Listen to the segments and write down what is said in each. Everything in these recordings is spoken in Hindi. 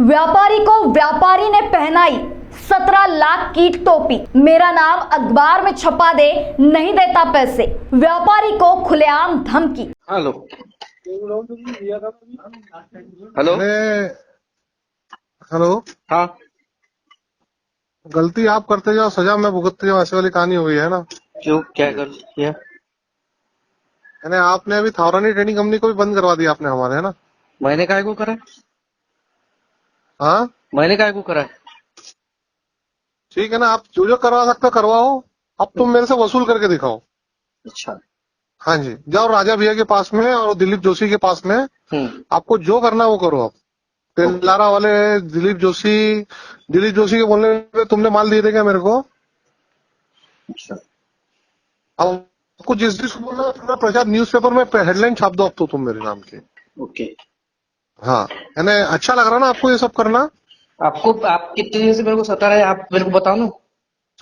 व्यापारी को व्यापारी ने पहनाई 17 लाख की टोपी। मेरा नाम अखबार में छपा दे, नहीं देता पैसे। व्यापारी को खुलेआम धमकी। Hello hello hello. हाँ गलती आप करते जाओ, सजा मैं भुगतते जाऊं, ऐसी वाली कहानी हो गई है ना। क्यों, क्या कर किया? यानी आपने अभी थावरानी ट्रेडिंग कंपनी को भी बंद करवा दिया आपने हमारे, है ना। मैंने काहे को करा? हाँ मैंने काहे को करा? ठीक है ना, आप जो जो करवा सकते हो करवाओ। अब तुम मेरे से वसूल करके दिखाओ। अच्छा। हाँ जी, जाओ राजा भैया के पास में और दिलीप जोशी के पास में। आपको जो करना है वो करो। आप तेलारा वाले दिलीप जोशी के बोलने पे तुमने माल दिए थे क्या मेरे को? अच्छा। अब आपको जिस जिस को बोलना है प्रचार न्यूज़पेपर में हेडलाइन छाप दो अब तो तुम मेरे नाम की। ओके। हाँ, यानी अच्छा लग रहा ना आपको ये सब करना? आप कितने दिन से मेरे को सता रहे हैं, आप मेरे को बताओ ना।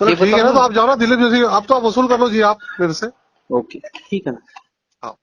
चलो ठीक है ना, तो आप जाओ ना दिलीप जोशी, आप तो आप वसूल कर लो जी आप मेरे से। ओके ठीक है ना। हाँ।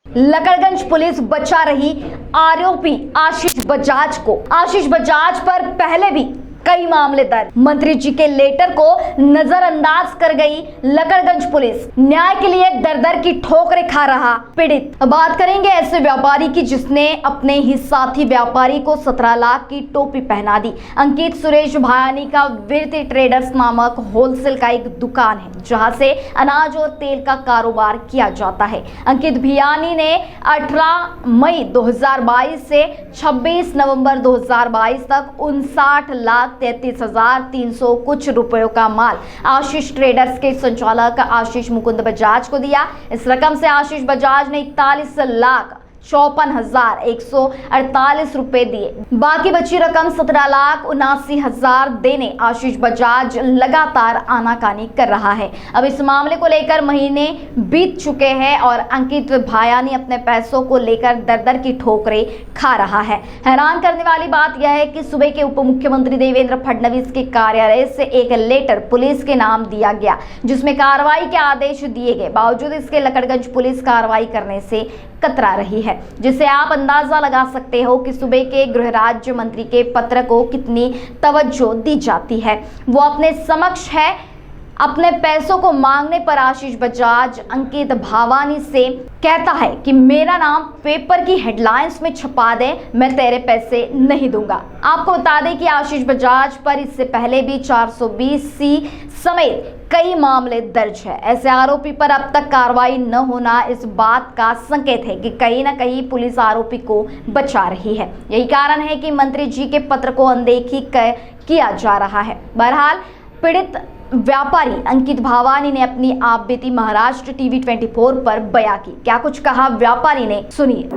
लकड़गंज पुलिस बचा रही आरोपी आशीष बजाज को। आशीष बजाज पर पहले भी कई मामले दर्ज। मंत्री जी के लेटर को नजरअंदाज कर गई लकड़गंज पुलिस। न्याय के लिए दर दर की ठोकरें खा रहा पीड़ित। बात करेंगे ऐसे व्यापारी की जिसने अपने ही साथी व्यापारी को 17 लाख की टोपी पहना दी। अंकित सुरेश भायानी का वीरती ट्रेडर्स नामक होलसेल का एक दुकान है जहां से अनाज और तेल का कारोबार किया जाता है। अंकित भियानी ने 18 मई 2022 से 26 नवंबर 2022 तक 59,33,300 कुछ रुपयों का माल आशीष ट्रेडर्स के संचालक आशीष मुकुंद बजाज को दिया। इस रकम से आशीष बजाज ने 41,54,148 रुपए दिए। बाकी बची रकम 17,79,000 देने आशीष बजाज लगातार आनाकानी कर रहा है। अब इस मामले को लेकर महीने बीत चुके हैं और अंकित भायानी अपने पैसों को लेकर दर दर की ठोकरें खा रहा है। हैरान करने वाली बात यह है कि सुबह के उप मुख्यमंत्री देवेंद्र फडणवीस के कार्यालय से एक लेटर पुलिस के नाम दिया गया जिसमें कार्रवाई के आदेश दिए गए। बावजूद इसके लकड़गंज पुलिस कार्रवाई करने से कतरा रही है, जिससे आप अंदाजा लगा सकते हो कि सुबह के गृह राज्य मंत्री के पत्र को कितनी तवज्जो दी जाती है। वो अपने समक्ष है। अपने पैसों को मांगने पर आशीष बजाज अंकित भावानी से कहता है कि मेरा नाम पेपर की हेडलाइंस में छपा दे, मैं तेरे पैसे नहीं दूंगा। आपको बता दें कि आशीष बजाज पर इससे पहले भी 420C समेत कई मामले दर्ज है। ऐसे आरोपी पर अब तक कार्रवाई न होना इस बात का संकेत है कि कहीं न कहीं पुलिस आरोपी को बचा रही है। यही कारण है कि मंत्री जी के पत्र को अनदेखी किया जा रहा है। बहरहाल पीड़ित व्यापारी अंकित भावानी ने अपनी आपबीती महाराष्ट्र टीवी 24 पर बयां की। क्या कुछ कहा व्यापारी ने, सुनिए।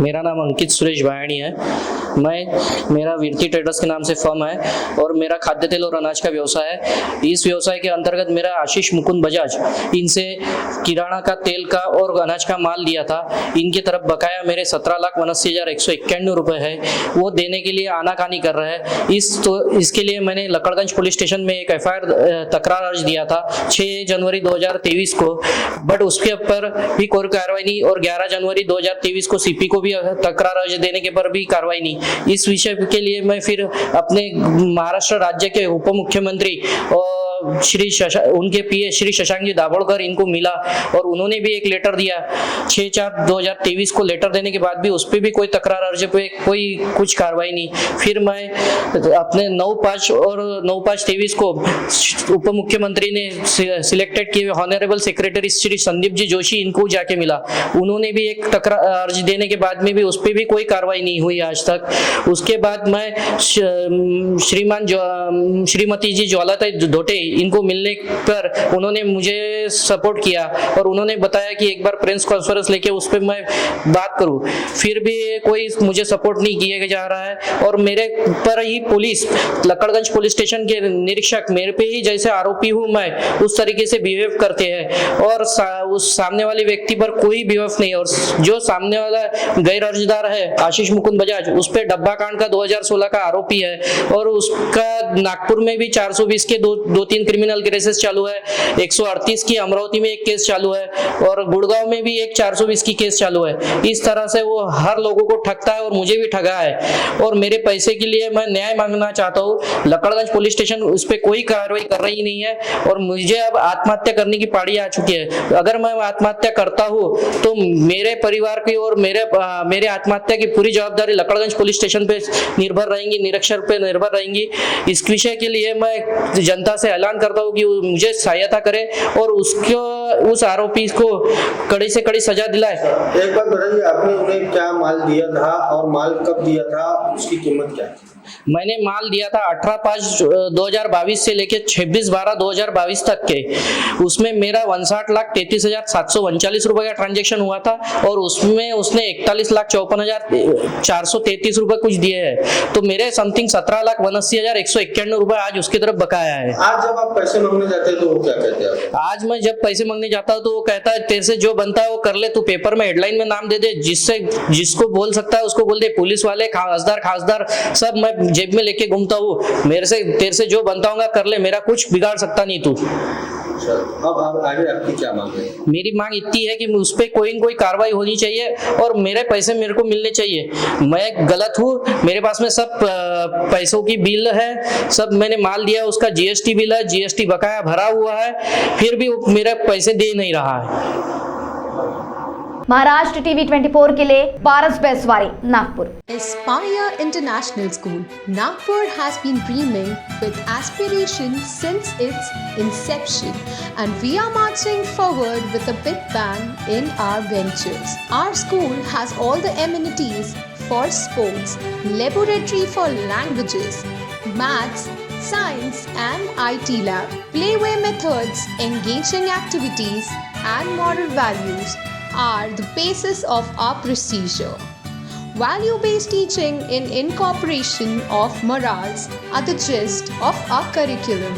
मेरा नाम अंकित सुरेश भायानी है। मेरा वीरती ट्रेडर्स के नाम से फर्म है और मेरा खाद्य तेल और अनाज का व्यवसाय है। इस व्यवसाय के अंतर्गत मेरा आशीष मुकुंद बजाज इनसे किराना का, तेल का और अनाज का माल लिया था। इनकी तरफ बकाया मेरे 17,79,191 रुपए है, वो देने के लिए आनाकानी कर रहे हैं। इसके लिए मैंने लकड़गंज पुलिस स्टेशन में एक FIR तकरार अर्ज दिया था 6 जनवरी 2023 को, बट उसके ऊपर भी कोई कार्रवाई नहीं और 11 जनवरी 2023 को CP को भी तकरार अर्ज देने के पर भी कार्रवाई नहीं। इस विषय के लिए मैं फिर अपने महाराष्ट्र राज्य के उप मुख्यमंत्री और उनके PA श्री शशांक जी दाभोलकर इनको मिला और उन्होंने भी एक लेटर दिया 6/4/2023 को। लेटर देने के बाद भी उस पर भी कोई तकरार अर्ज पे कोई कुछ कार्रवाई नहीं। फिर मैं अपने 9/5 और 9/5/23 को उप मुख्यमंत्री ने सिलेक्टेड किए ऑनरेबल सेक्रेटरी श्री संदीप जी जोशी इनको जाके मिला। उन्होंने भी एक तकरार अर्ज देने के बाद में भी उस पर भी कोई कार्रवाई नहीं हुई आज तक। उसके बाद मैं श्रीमती जी ज्वालाताई धोटे इनको मिलने पर उन्होंने मुझे सपोर्ट किया और उन्होंने बताया कि एक बार प्रेस कॉन्फ्रेंस लेके उस पर मैं बात करूं। फिर भी कोई मुझे सपोर्ट नहीं किया जा रहा है और मेरे पर ही पुलिस, लकड़गंज पुलिस स्टेशन के निरीक्षक मेरे पे ही जैसे आरोपी हूं मैं उस तरीके से बिहेव करते हैं और उस सामने वाले व्यक्ति पर कोई बिहेव नहीं। और जो सामने वाला गैर अर्जदार है आशीष मुकुंद बजाज, उस पर डब्बा कांड का 2016 का आरोपी है और उसका नागपुर में भी 420 के 2-3 3 क्रिमिनल केसेस चालू है, 138 की अमरावती में एक केस चालू है और गुड़गांव में भी एक 420 की केस चालू है। इस तरह से वो हर लोगों को ठगता है और मुझे भी ठगा है और मेरे पैसे के लिए मैं न्याय मांगना चाहता हूँ। लक्कड़गंज पुलिस स्टेशन उस पर कोई कार्रवाई कर रही नहीं है और मुझे अब आत्महत्या करने की पारी आ चुकी है। अगर मैं आत्महत्या करता हूँ तो मेरे परिवार की और मेरे आत्महत्या की पूरी जवाबदारी लक्कड़गंज पुलिस स्टेशन पे निर्भर रहेंगी, निरीक्षक पे निर्भर रहेंगी। इस विषय के लिए मैं जनता से ऐलान करता हूँ कि मुझे सहायता करे और उस आरोपी को कड़ी से कड़ी सजा दिलाए। एक बात बताइए, आपने उन्हें क्या माल दिया था और माल कब दिया था, उसकी कीमत क्या थी? मैंने माल दिया था 18/5/2022 से लेके 26/12/2022 तक के। उसमें मेरा 59,33,739 रुपए का ट्रांजेक्शन हुआ था और उसमें उसने 41,54,433 रुपए कुछ दिए हैं। तो मेरे समथिंग 17,79,191 रुपए आज उसकी तरफ बकाया है। आज जब आप पैसे मांगने जाते हैं तो वो क्या कहते हैं? आज मैं जब पैसे मांगने जाता हूँ तो वो कहता है तेरे से जो बनता है वो कर ले, तू पेपर में हेडलाइन में नाम दे दे, जिसको बोल सकता है उसको बोल दे। पुलिस वाले खासदार सब मैं जेब में लेके घूमता हूँ। तेरे से जो बनता होगा कर ले, मेरा कुछ बिगाड़ सकता नहीं तू। अब आगे आपकी क्या मांग है? मेरी मांग इतनी है कि उस पर कोई न कोई कार्रवाई होनी चाहिए और मेरे पैसे मेरे को मिलने चाहिए। मैं गलत हूँ, मेरे पास में सब पैसों की बिल है, सब मैंने माल दिया, उसका जीएसटी बिल है, जीएसटी बकाया भरा हुआ है, फिर भी वो मेरे पैसे दे नहीं रहा है। महाराष्ट्र टीवी 24 के लिए पारस बेसवारी, Nagpur. Aspire International School, Nagpur has been dreaming with aspiration since its inception, and we are marching forward with a big bang in our ventures. Our school has all the amenities for sports, laboratory for languages, maths, science and IT lab, playway methods, engaging activities and moral values are the basis of our procedure. Value-based teaching in incorporation of morals are the gist of our curriculum.